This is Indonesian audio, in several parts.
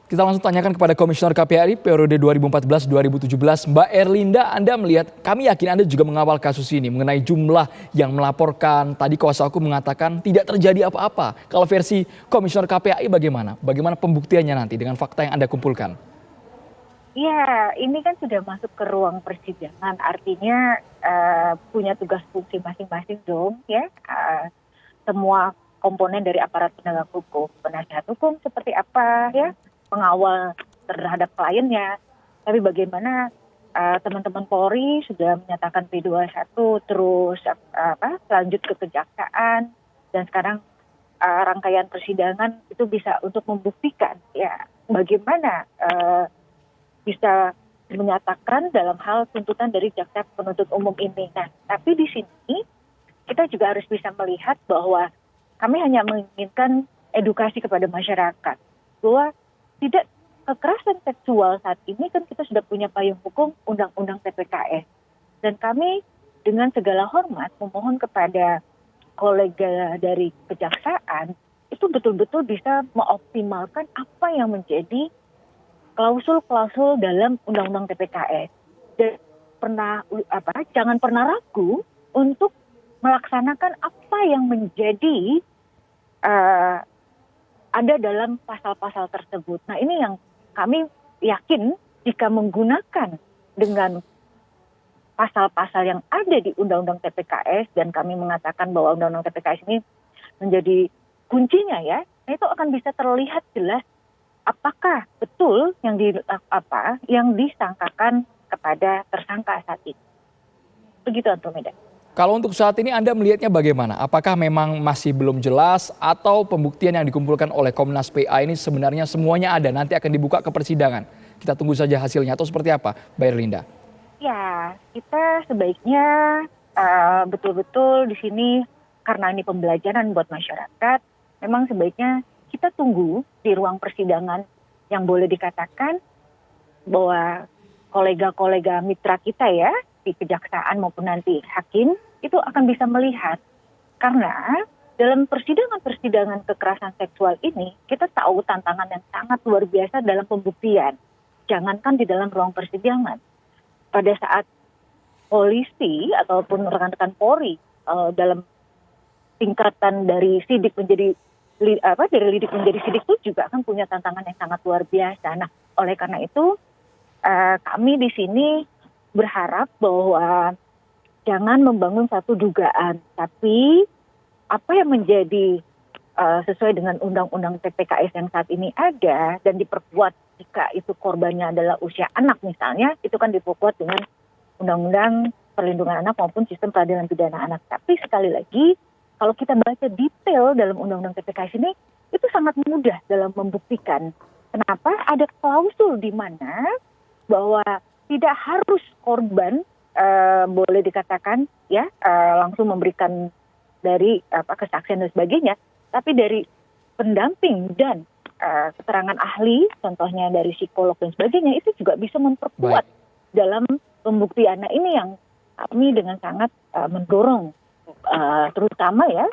Kita langsung tanyakan kepada Komisioner KPAI periode 2014-2017, Mbak Erlinda, Anda melihat, kami yakin Anda juga mengawal kasus ini mengenai jumlah yang melaporkan. Tadi kuasa hukum mengatakan tidak terjadi apa-apa. Kalau versi Komisioner KPAI bagaimana? Bagaimana pembuktiannya nanti dengan fakta yang Anda kumpulkan? Ya, ini kan sudah masuk ke ruang persidangan, artinya punya tugas fungsi masing-masing dong, ya. Semua komponen dari aparat penegak hukum, penasihat hukum seperti apa, ya, pengawal terhadap kliennya. Tapi bagaimana teman-teman Polri sudah menyatakan P21, terus lanjut ke kejaksaan, dan sekarang rangkaian persidangan itu bisa untuk membuktikan, ya, bagaimana bisa menyatakan dalam hal tuntutan dari jaksa penuntut umum ini. Nah, tapi di sini kita juga harus bisa melihat bahwa kami hanya menginginkan edukasi kepada masyarakat bahwa tidak kekerasan seksual saat ini kan kita sudah punya payung hukum Undang-Undang TPKS. Dan kami dengan segala hormat memohon kepada kolega dari kejaksaan itu betul-betul bisa mengoptimalkan apa yang menjadi klausul-klausul dalam Undang-Undang TPKS. Dan jangan pernah ragu untuk melaksanakan apa yang menjadi ada dalam pasal-pasal tersebut. Nah, ini yang kami yakin jika menggunakan dengan pasal-pasal yang ada di Undang-Undang TPKS, dan kami mengatakan bahwa Undang-Undang TPKS ini menjadi kuncinya, ya, nah itu akan bisa terlihat jelas apakah betul yang disangkakan kepada tersangka saat ini. Begitu, Antomeda. Kalau untuk saat ini Anda melihatnya bagaimana? Apakah memang masih belum jelas atau pembuktian yang dikumpulkan oleh Komnas PA ini sebenarnya semuanya ada, nanti akan dibuka ke persidangan? Kita tunggu saja hasilnya atau seperti apa, Mbak Erlinda? Ya, kita sebaiknya betul-betul di sini karena ini pembelajaran buat masyarakat, memang sebaiknya kita tunggu di ruang persidangan yang boleh dikatakan bahwa kolega-kolega mitra kita, ya, di kejaksaan maupun nanti hakim itu akan bisa melihat. Karena dalam persidangan-persidangan kekerasan seksual ini kita tahu tantangan yang sangat luar biasa dalam pembuktian. Jangankan di dalam ruang persidangan. Pada saat polisi ataupun rekan-rekan Polri dalam tingkatan dari sidik menjadi dari lidik menjadi sidik itu juga akan punya tantangan yang sangat luar biasa. Nah, oleh karena itu kami di sini berharap bahwa jangan membangun satu dugaan, tapi apa yang menjadi sesuai dengan Undang-Undang TPKS yang saat ini ada dan diperkuat jika itu korbannya adalah usia anak misalnya, itu kan diperkuat dengan Undang-Undang Perlindungan Anak maupun Sistem Peradilan Pidana Anak. Tapi sekali lagi, kalau kita baca detail dalam Undang-Undang TPKS ini, itu sangat mudah dalam membuktikan. Kenapa? Ada klausul di mana bahwa tidak harus korban boleh dikatakan, ya, langsung memberikan dari kesaksian dan sebagainya, tapi dari pendamping dan keterangan ahli, contohnya dari psikolog dan sebagainya, itu juga bisa memperkuat dalam pembuktian. Nah, ini yang kami dengan sangat mendorong, terutama, ya,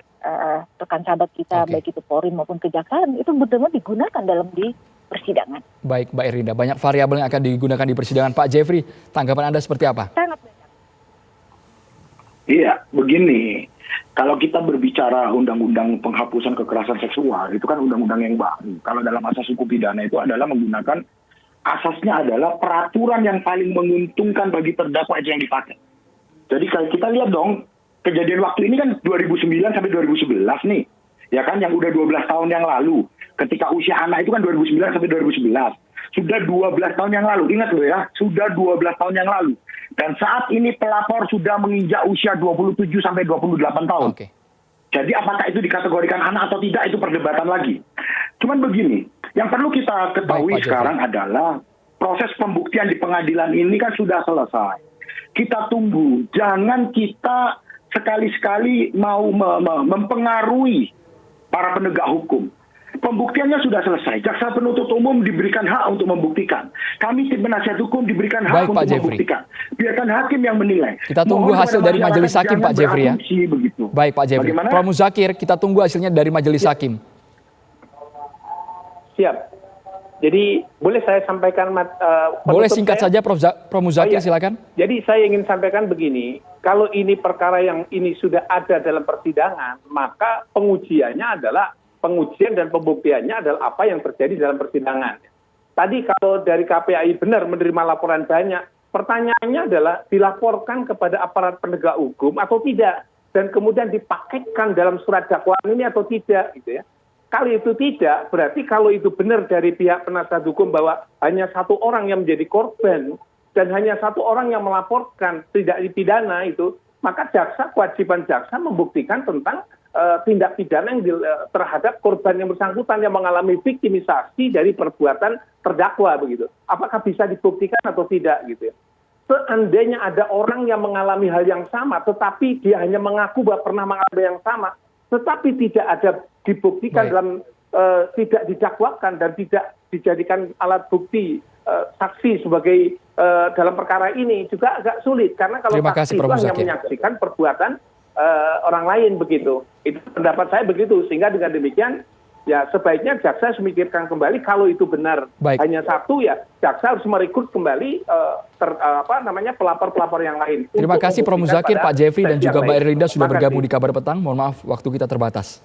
rekan sahabat kita, baik itu Polri maupun kejaksaan, itu benar-benar digunakan dalam di persidangan. Baik, Mbak Erlinda, banyak variabel yang akan digunakan di persidangan. Pak Jeffrey, tanggapan Anda seperti apa? Sangat banyak. Iya, begini. Kalau kita berbicara undang-undang penghapusan kekerasan seksual, itu kan undang-undang yang baru. Kalau dalam asas hukum pidana itu adalah menggunakan, asasnya adalah peraturan yang paling menguntungkan bagi terdakwa itu yang dipakai. Jadi kalau kita lihat dong, kejadian waktu ini kan 2009 sampai 2011 nih. Ya kan, yang udah 12 tahun yang lalu. Ketika usia anak itu kan 2009 sampai 2011. Sudah 12 tahun yang lalu. Ingat loh, ya, sudah 12 tahun yang lalu. Dan saat ini pelapor sudah menginjak usia 27 sampai 28 tahun. Jadi apakah itu dikategorikan anak atau tidak, itu perdebatan lagi. Cuman begini, yang perlu kita ketahui sekarang adalah proses pembuktian di pengadilan ini kan sudah selesai. Kita tunggu, jangan kita sekali-sekali mau mempengaruhi para penegak hukum. Pembuktiannya sudah selesai. Jaksa penuntut umum diberikan hak untuk membuktikan. Kami tim penasihat hukum diberikan hak untuk membuktikan. Biarkan hakim yang menilai. Kita tunggu hasil dari majelis hakim, Pak Jeffrey, ya. Begitu. Baik, Pak Jeffrey. Prof. Muzakir, kita tunggu hasilnya dari majelis hakim. Siap. Jadi boleh saya sampaikan Boleh penutup singkat saya? saja Prof. Muzakir, Iya. silakan. Jadi saya ingin sampaikan begini, kalau ini perkara yang ini sudah ada dalam persidangan, maka pengujiannya adalah pengujian dan pembuktiannya adalah apa yang terjadi dalam persidangan. Tadi kalau dari KPAI benar menerima laporan banyak, pertanyaannya adalah dilaporkan kepada aparat penegak hukum atau tidak, dan kemudian dipaketkan dalam surat dakwaan ini atau tidak, gitu ya. Kalau itu tidak, berarti kalau itu benar dari pihak penasihat hukum bahwa hanya satu orang yang menjadi korban dan hanya satu orang yang melaporkan tidak dipidana itu, maka kewajiban jaksa membuktikan tentang tindak pidana yang terhadap korban yang bersangkutan yang mengalami viktimisasi dari perbuatan terdakwa begitu. Apakah bisa dibuktikan atau tidak gitu ya. Seandainya ada orang yang mengalami hal yang sama, tetapi dia hanya mengaku bahwa pernah mengalami yang sama, tetapi tidak ada dibuktikan dalam tidak didakwakan dan tidak dijadikan alat bukti saksi sebagai dalam perkara ini juga agak sulit karena kalau saksi itu hanya menyaksikan perbuatan orang lain begitu. Itu pendapat saya begitu, sehingga dengan demikian ya sebaiknya jaksa harus memikirkan kembali kalau itu benar hanya satu ya jaksa harus merekrut kembali pelapor-pelapor yang lain. Terima kasih Prof. Muzakir, Pak Jeffrey dan juga Mbak Erlinda sudah bergabung di Kabar Petang. Mohon maaf waktu kita terbatas.